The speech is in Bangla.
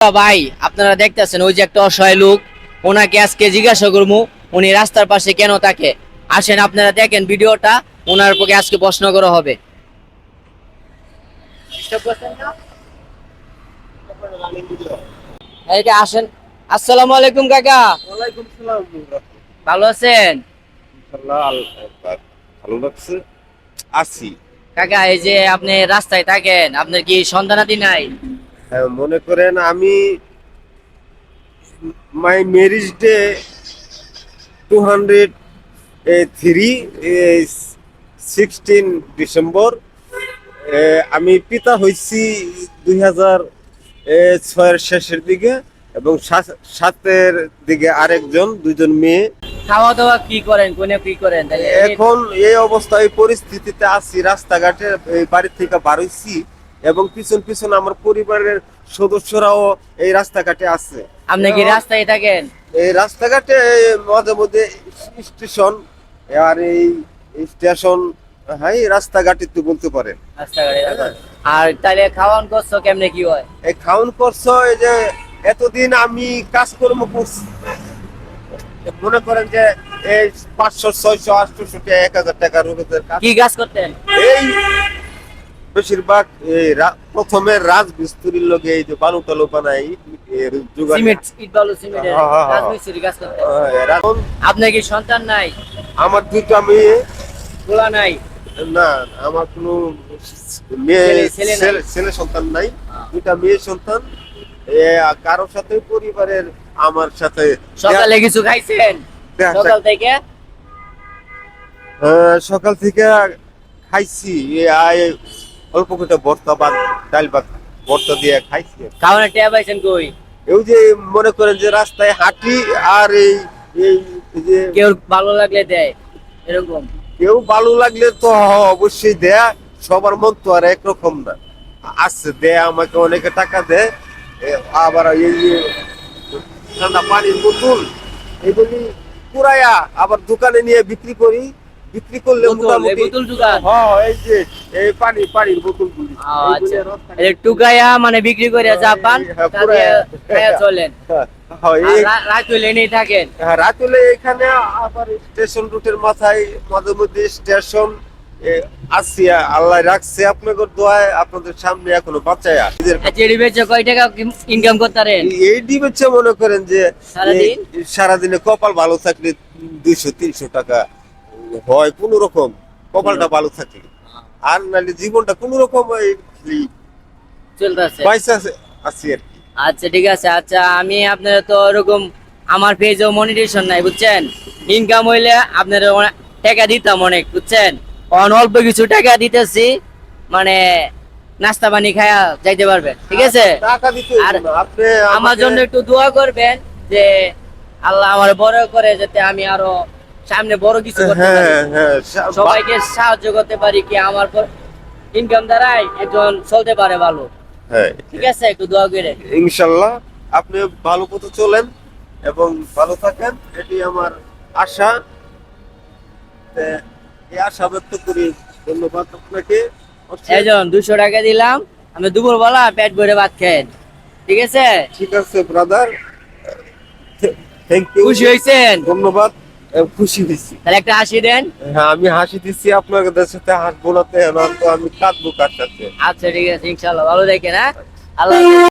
ভাই আপনারা দেখতেছেন ওই যে একটা অসহায় লোক, ওনাকে আজকে জিজ্ঞাসা করবো উনি রাস্তার পাশে কেন থাকে। আসেন আপনারা দেখেন ভিডিওটা, ওনার পক্ষে আজকে প্রশ্ন করা হবে। এইটা আসেন। আসসালামু আলাইকুম কাকা, ওয়ালাইকুম সালাম। ভালো আছেন? ইনশাআল্লাহ ভালো লাগছে আছি। কাকা এই যে আপনি রাস্তায় থাকেন, আপনার কি সন্তানাদি নাই? হ্যাঁ, মনে করেন আমি মাই ম্যারেজ ডে 203 16 ডিসেম্বর। আমি পিতা হইছি 2006 শেষের দিকে এবং সাতের দিকে আরেকজন দুইজন মেয়ে। খাওয়া দাওয়া কি করেন, কোনে কি করেন তাহলে? এখন এই অবস্থায় পরিস্থিতিতে আছি, রাস্তাঘাটে এই বাড়ি থেকে বার হইছি এবং পিছন পিছন আমার পরিবারের সদস্যরাও এই রাস্তাঘাটে আছে। আপনি কি রাস্তায় থাকেন? এই রাস্তাঘাটে মাঝে মধ্যে স্টেশন, আর এই স্টেশন, হ্যাঁ রাস্তাঘাটে তো বলতে পারেন। রাস্তাঘাটে থাকেন। আর তাহলে খাওয়ান করছো কেমনে কি হয়? এই খাউন করছো, এই যে এতদিন আমি কাজকর্ম করছি, মনে করেন যে এই 500 600 800 টাকা 1000 টাকা রোগীদের কাজ। কি কাজ করতেন? এই বেশিরভাগ এই প্রথমে রাজমিস্ত্রির লগে এই যে বালু টালু বানাই, সিমেন্ট, ইট বালু সিমেন্টের হ্যাঁ, হ্যাঁ, হ্যাঁ। রাজমিস্ত্রি কাজ করতেন। এখন আপনার কি সন্তান নাই? আমার দুইটা মেয়ে। খোলা নাই? না, আমার কোনো মেয়ে ছেলে নাই? ছেলে সন্তান নাই, দুইটা মেয়ে সন্তান। কারোর সাথে পরিবারের আমার সাথে সকালে কিছু খাইছেন? সকাল থেকে সকাল থেকে খাইছি অল্প করে ভর্তা ভাত, ডাল ভাত ভর্তা দিয়ে খাইছি। খাওয়ানোর টেয়া পাইছেন কই? এই যে মনে করেন যে রাস্তায় হাঁটি, আর এই এই যে কেউ ভালো লাগলে দেয় এরকম? কেউ ভালো লাগলে তো অবশ্যই দেয়া, সবার মন তো আর একরকম না। আছে দেয়, আমাকে অনেকে টাকা দেয়। আবার এই যে ঠান্ডা পানির বোতল এগুলি পুরাইয়া আবার দোকানে নিয়ে বিক্রি করি। বিক্রি করলে মোটামুটি বোতল দোকান? হ্যাঁ, এই যে এই পানির বোতল গুলি আচ্ছা, এই টুকায়া মানে বিক্রি করে যা পান তা দিয়ে খায়া চলেন। রাত হইলে নেই থাকেন? রাত হলে এখানে আবার স্টেশন রুটের মাথায় মাঝে মধ্যে স্টেশন আসি, আল্লাহ রাখছে আপনাদের দোয়ায়, আপনাদের সামনে এখনো বাঁচায়া। চেরি বেচে কয় টাকা ইনকাম করতারেন এই ডিবেছে মনে করেন যে সারাদিন? সারাদিনে কপাল ভালো থাকলে 200-300 টাকা হয় কোন রকম, কপালটা ভালো থাকলে। আর নাহলে জীবনটা কোন রকম চলতেছে পয়সা আছে আর কি। আচ্ছা ঠিক আছে। আচ্ছা আমি আপনার তো ওরকম আমার পেজেও মনিটাইজেশন নাই বুঝছেন, ইনকাম হইলে আপনার টাকা দিতাম অনেক বুঝছেন। অল্প কিছু টাকা দিতেছি, মানে নাস্তা পানি খায়া যাইতে পারবেন, ঠিক আছে? টাকা দিতে আর হইবে না, আপনি আমার জন্য একটু দোয়া করবেন যে আল্লাহ আমার বড় করে, যাতে আমি আরো সামনে বড় কিছু করতে পারি, হ্যাঁ হ্যাঁ সবাইকে সাহায্য করতে পারি, কি আমার ইনকাম দ্বারাই একজন চলতে পারে ভালো। হ্যাঁ, ঠিক আছে, একটু দোয়া করে। ইনশাল্লাহ আপনি ভালো পথে চলেন এবং ভালো থাকেন, এটি আমার আশা। এই আশা ব্যক্ত করি। ধন্যবাদ আপনাকে। একজন 200 টাকা দিলাম, আমি দুপুর বেলা পেট ভরে ভাত খেন, ঠিক আছে? ঠিক আছে ব্রাদার, থ্যাংক ইউ। খুশি হয়েছেন? ধন্যবাদ, খুশি হয়েছি। তাহলে একটা হাসি দেন। হ্যাঁ, আমি হাসি দিচ্ছি, আপনাদের সাথে হাসবো না তো আমি কাঁদবো কার সাথে? আচ্ছা ঠিক আছে, ইনশাল্লাহ ভালো দেখেন। হ্যাঁ, আল্লাহ হাফেজ।